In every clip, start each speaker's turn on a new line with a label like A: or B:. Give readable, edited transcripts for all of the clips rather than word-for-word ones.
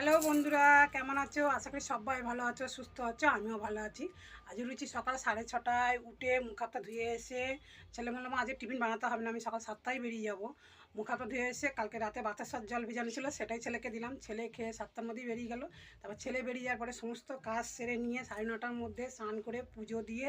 A: Hello বন্ধুরা, কেমন আছো? আশা করি সবাই ভালো আছো, সুস্থ আছো। আমিও ভালো আছি। আজ রুচি সকাল 6:30টায় উঠে মুখ হাতটা ধুয়ে এসে ছেলে বললাম আজ টিফিন বানাতে হবে না, আমি সকাল 7টায় বেরিয়ে যাব। মুখ হাতটা ধুয়ে এসে কালকে রাতে বাতাসার জল ভেজানো ছিল, সেটাই ছেলেকে দিলাম। ছেলে খেয়ে 7টার মধ্যেই বেরিয়ে গেল। তারপর ছেলে বেরিয়ে যাওয়ার পরে সমস্ত কাজ সেরে নিয়ে 9:30টার মধ্যে স্নান করে পুজো দিয়ে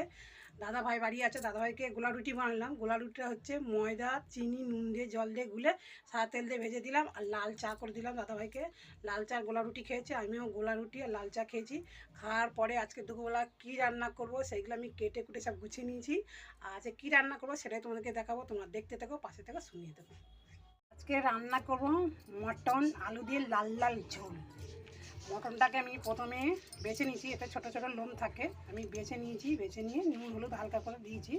A: দাদাভাই বাড়ি আছে, দাদাভাইকে গোলা রুটি বানালাম। গোলা রুটিটা হচ্ছে ময়দা, চিনি, নুন দিয়ে জল দিয়ে গুলে সাদা তেল দিয়ে ভেজে দিলাম, আর লাল চা করে দিলাম দাদাভাইকে। লাল চা গোলা রুটি খেয়েছে, আমিও গোলা রুটি আর লাল চা খেয়েছি। খাওয়ার পরে আজকে দুপুরবেলা কী রান্না করব সেইগুলো আমি কেটে কুটে সব গুছিয়ে নিয়েছি। আর আজকে কী রান্না করবো সেটাই তোমাদেরকে দেখাবো, তোমরা দেখতে থাকো, পাশে থেকে শুনিয়ে দেবো। আজকে রান্না করব মটন আলু দিয়ে লাল লাল ঝোল। মটনটাকে আমি প্রথমে বেছে নিয়েছি, এতে ছোটো ছোটো লোম থাকে, আমি বেছে নিয়েছি। বেছে নিয়ে নুন হলুদ হালকা করে দিয়েছি,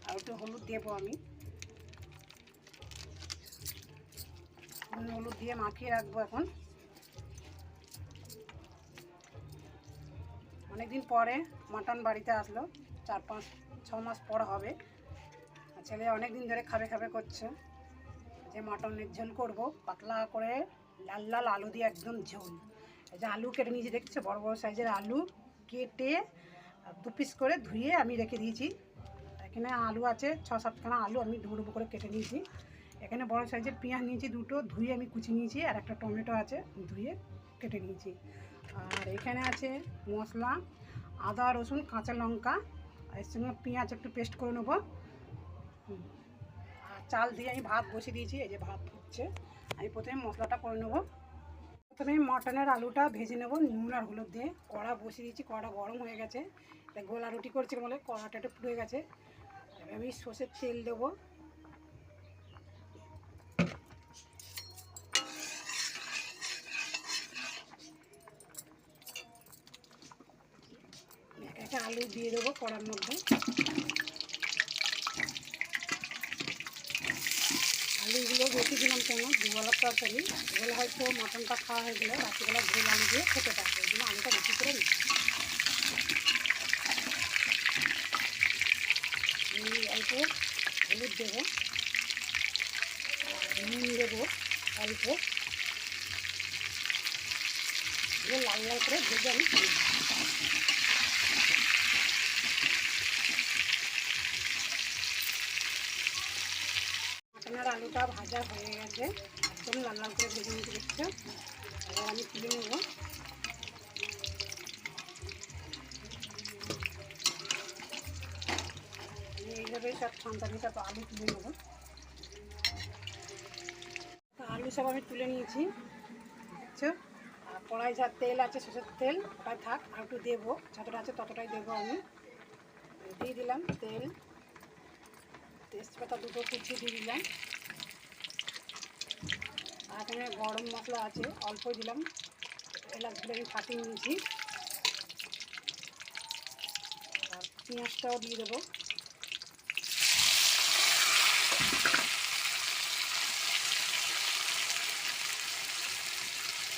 A: আর একটু হলুদ দেবো আমি। নুন হলুদ দিয়ে মাখিয়ে রাখবো। এখন অনেকদিন পরে মাটন বাড়িতে আসলো, 4-5-6 মাস পর হবে। ছেলে অনেক দিন ধরে খাবে খাবে করছে যে মাটনের ঝোল করব, পাতলা করে লাল লাল আলু দিয়ে একদম ঝোল। এই যে আলু কেটে নিয়েছি, দেখছো বড় বড় সাইজের আলু কেটে 2 পিস করে ধুয়ে আমি রেখে দিয়েছি। এখানে আলু আছে 6-7খানা আলু আমি ডুবো ডুবো করে কেটে নিয়েছি। এখানে বড় সাইজের পেঁয়াজ নিয়েছি দুটো, ধুয়ে আমি কুচি নিয়েছি। আর একটা টমেটো আছে, ধুয়ে কেটে নিয়েছি। আর এখানে আছে মশলা, আদা রসুন কাঁচা লঙ্কা, আর এর সঙ্গে পেঁয়াজ একটু পেস্ট করে নেবো। আর চাল দিয়ে আমি ভাত বসিয়ে দিয়েছি, এই যে ভাত হচ্ছে। আমি প্রথমে মশলাটা করে নেবো। প্রথমে মটনের আলুটা ভেজে নেবো নুন আর হলুদ দিয়ে। কড়া বসিয়ে দিয়েছি, কড়া গরম হয়ে গেছে। গোলা রুটি করছি বলে কড়াটা একটু পুড়ে গেছে। আমি সর্ষের তেল দেবো। একটা আলু দিয়ে দেবো কড়ার মধ্যে। আলুগুলো বেশি দিলাম কেন, দুবেলার তরকারি, এগুলো হয়তো মাটনটা খাওয়া হয়ে গেলে রাত্রিবেলা ঝোল আলু দিয়ে খেতে পারবো, ওই জন্য আলুটা বেশি করে নিচ্ছি। অল্প হলুদ দেবো, নুন দেবো অল্প, দিয়ে লাল লাল করে ভেজে আমি তুলে নেব। মাটনের আলুটা ভাজা হয়ে গেছে, একদম লাল লাল করে ভেজে নিতে দেখছো। এবার আমি তুলে নেব। এইভাবে সব সন্তানি সব আলু তুলে নেব। আলু সব আমি তুলে নিয়েছি দেখছো। আর কড়াই যা তেল আছে সরষের তেল, ওটাই থাক, আর একটু দেবো, যতটা আছে ততটাই দেবো আমি। দিয়ে দিলাম তেল, তেজপাতা দুটো কুচি দিয়ে দিলাম। আর এখানে গরম মশলা আছে অল্প দিলাম, এলাচগুলো আমি ফাটিয়ে নিয়েছি। আর পেঁয়াজটাও দিয়ে দেবো।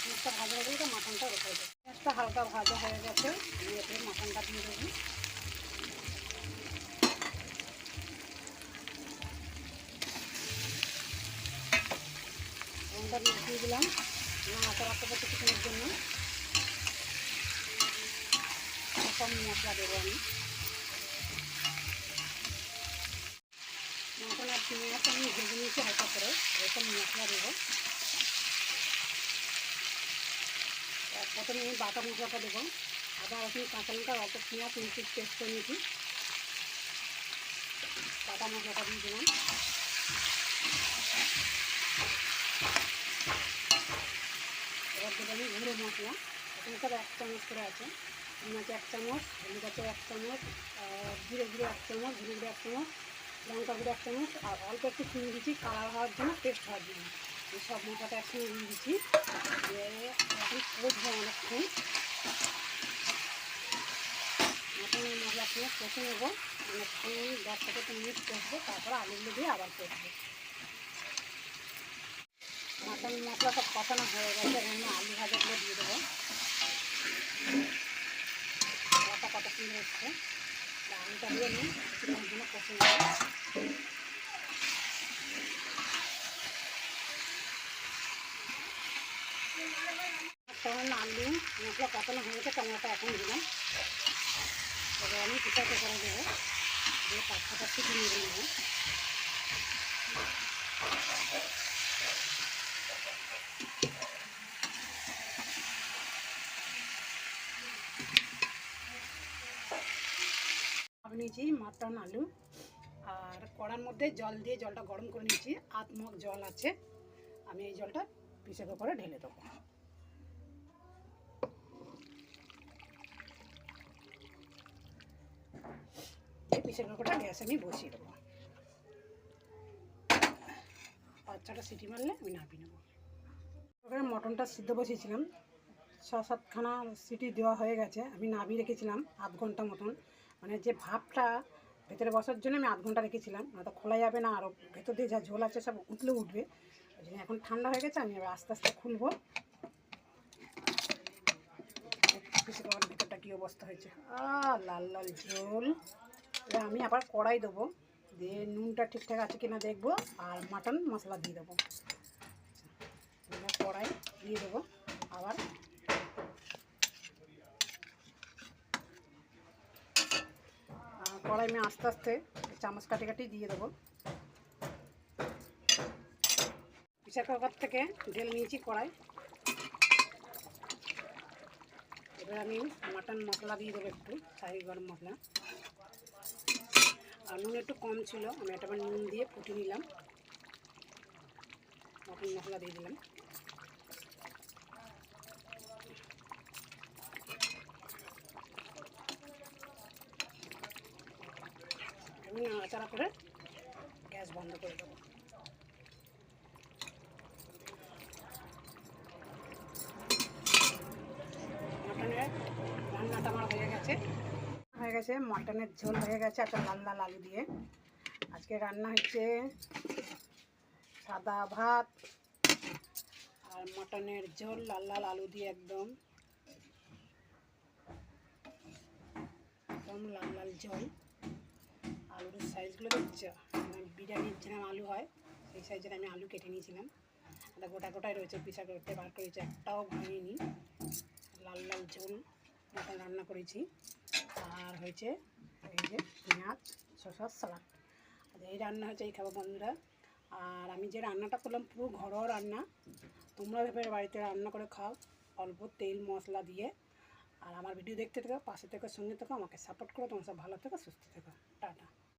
A: পেঁয়াজটা ভাজা হয়ে গেলে মাটনটা রেখে দেবো। পেঁয়াজটা হালকা ভাজা হয়ে গেছে, আমি এখানে মাটনটা দিয়ে দেবো। লঙ্কা দিয়ে দিলাম, নাড়াতে রাখতে পারছি কিছুক্ষণের জন্য। কম মশলা দেবো আমি। মটন আর পেঁয়াজ আমি ভেজে নিয়েছি হালকা করে, এরকম মশলা দেবো। প্রথমে আমি বাটা মশলাটা দেবো, আদা রসুন কাঁচা লঙ্কা অল্প পেঁয়াজ মিক্সি পেস্ট করে নিয়েছি, বাটা মশলাটা দিয়ে দিলাম। এবার দেবো আমি গুঁড়ো মশলা, এখানে সব 1 চামচ করে আছে। নুন আছে 1 চামচ, হলুদ আছে 1 চামচ, জিরে গুঁড়ো 1 চামচ, ধনে গুঁড়ো 1 চামচ, লঙ্কা গুঁড়ো 1 চামচ, আর অল্প একটু চিনি দিচ্ছি কালার হওয়ার জন্য, টেস্ট হওয়ার জন্য। এই সব মশলাটা একসঙ্গে দিয়ে দিচ্ছি। এখন কষবো অনেকক্ষণ, মটনের মশলা দিয়ে কষে নেবো অনেকক্ষণ, 10 থেকে 3 মিনিট কষবো, তারপরে আলুগুলো দিয়ে আবার কষবো। মটন মশলা সব কষানো হয়ে গেছে, এখানে আলু ভাজাগুলো দিয়ে দেবো। কত সুন্দর হচ্ছে, আলুটা দিয়ে নিই কিছুক্ষণের জন্য কষে নেবো। মাটন আলু মশলা কষানো হয়ে গেছে, টমেটো এখন দিলাম। এবার আমি পিঠাটা করে দেবো, দিয়ে 5-6টা সিটি নিয়ে নেবো। আমি নিয়েছি মাটন আলু, আর কড়ার মধ্যে জল দিয়ে জলটা গরম করে নিয়েছি। 8 মগ জল আছে, আমি এই জলটা প্রেসার কুকারে ঢেলে দেবো। এই প্রেসার কুকারটা গ্যাসে আমি বসিয়ে দেবো। 5-6টা সিটি মারলে আমি নামিয়ে নেবো। ওখানে মটনটা সিদ্ধ বসিয়েছিলাম, 6-7খানা সিটি দেওয়া হয়ে গেছে। আমি নামিয়ে রেখেছিলাম 8 ঘন্টা মতন, মানে যে ভাপটা ভেতরে বসার জন্য আমি 8 ঘন্টা রেখেছিলাম, না তো খোলা যাবে না, আরও ভেতর দিয়ে যা ঝোল আছে সব উঠলে উঠবে। ওই জন্য এখন ঠান্ডা হয়ে গেছে, আমি এবার আস্তে আস্তে খুলবো। বেশি খাবার ভেতরটা কী অবস্থা হয়েছে, লাল লাল ঝোল। এবার আমি আবার কড়াই দেবো, দিয়ে নুনটা ঠিকঠাক আছে কিনা দেখবো, আর মাটন মশলা দিয়ে দেবো। কড়াই দিয়ে দেবো আবার। কড়াই আমি আস্তে আস্তে চামচ কাটি কাটি দিয়ে দেবো। প্রেসার কুকার থেকে ঢেলে নিয়েছি কড়াই। এবার আমি মাটন মশলা দিয়ে দেবো, একটু শাহি গরম মশলা। আর নুন একটু কম ছিল, আমি একটা নুন দিয়ে ফুটিয়ে নিলাম। মটন মশলা দিয়ে দিলাম। আমি নাড়াচাড়া করে গ্যাস বন্ধ করে দেবো। মটনের রান্নাটা আমার হয়ে গেছে, মটনের ঝোল হয়ে গেছে একটা লাল লাল আলু দিয়ে। আজকে রান্না হচ্ছে সাদা ভাত আর মটনের ঝোল লাল লাল আলু দিয়ে, একদম লাল লাল ঝোল। আলুর সাইজগুলো দেখছো, বিরিয়ানির যেরকম আলু হয় সেই সাইজের আমি আলু কেটে নিয়েছিলাম। এটা গোটা গোটাই রয়েছে, পিসা করতে বার করেছি, একটাও ভাঙিনি। লাল লাল ঝোল মটন রান্না করেছি, আর হয়েছে এই যে পেঁয়াজ শসার সালাড। এই রান্না হচ্ছে, এই খাবো বন্ধুরা। আর আমি যে রান্নাটা করলাম পুরো ঘরোয়া রান্না, তোমরা ভেবে বাড়িতে রান্না করে খাও অল্প তেল মশলা দিয়ে। আর আমার ভিডিও দেখতে থেকো, পাশে থেকে, সঙ্গে থেকো, আমাকে সাপোর্ট করো। তোমার সব ভালো থেকো, সুস্থ থেকো, টাটা।